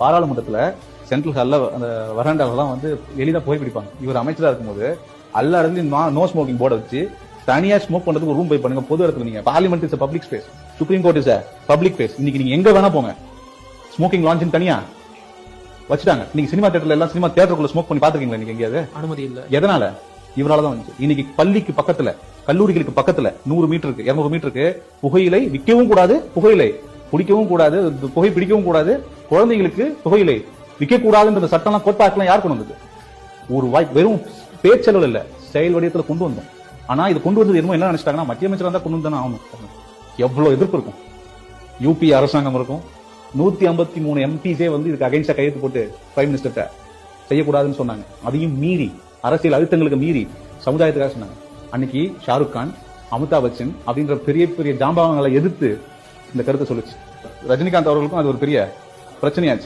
பாராளுமன்றத்துல central ஹால்ல அந்த வராண்டாலாம் வந்து எளிதா புகைப்பிடிப்பாங்க. இவர் அமைச்சரா இருக்கும்போது எல்லா இடத்துலயும் நோ ஸ்மோக்கிங் போர்டை வச்சு தனியா ஸ்மோக் பண்றதுக்கு ஒரு ரூம் போய் பண்ணுங்க. பொது இடத்துல நீங்க parliament is public space, supreme court is public space. இன்னைக்கு நீங்க எங்க வேணா போங்க, ஸ்மோக்கிங் லான்ச் தனியா வச்சுட்டாங்க. நீங்க சினிமா தியேட்டர்ல எல்லாம் சினிமா தியேட்டருக்குள்ள ஸ்மோக் பண்ணி பாத்துருக்கீங்களா? இன்னைக்கு எங்கேயாவது அனுமதி இல்ல. எதனால? இவராலதான் வந்துச்சு. இன்னைக்கு பள்ளிக்கு பக்கத்துல, கல்லூரிகளுக்கு பக்கத்துல 100 மீட்டருக்கு 200 மீட்டருக்கு புகையிலை விற்கவும் கூடாது, புகையிலை குடிக்கவும் கூடாது, புகை பிடிக்கவும் கூடாது, குழந்தைகளுக்கு புகையிலை விற்க கூடாதுன்ற சட்டம்லாம் கோட்பாட்டுலாம் யார் கொண்டு வந்தது? ஒரு வெறும் பேச்சளவில் இல்ல, செயல் வடிவத்துல கொண்டு வந்தோம். ஆனா இது கொண்டு வந்தது என்னமோ என்ன நினைச்சிட்டாங்கன்னா, மத்திய அமைச்சர் தான் கொண்டு வந்தானே ஆகணும். எவ்வளவு எதிர்ப்பு இருக்கும். யூபி அரசாங்கம் இருக்கும், 153 எம்பிஸே வந்து இதுக்கு அகைன்ஸ்டா கையெழுத்து போட்டு பிரைம் மினிஸ்டர்கிட்ட செய்யக்கூடாதுன்னு சொன்னாங்க. அதையும் மீறி, அரசியல் அழுத்தங்களுக்கு மீறி சமுதாயத்துக்காக சொன்னாங்க. அன்னைக்கு ஷாருக் கான், அமிதாப் பச்சன் அப்படின்ற பெரிய பெரிய ஜாம்பவான்களை எதிர்த்து இந்த கருத்தை சொல்லுச்சு. ரஜினிகாந்த் அவர்களுக்கும் அது ஒரு பெரிய பிரச்சனையாச்சு.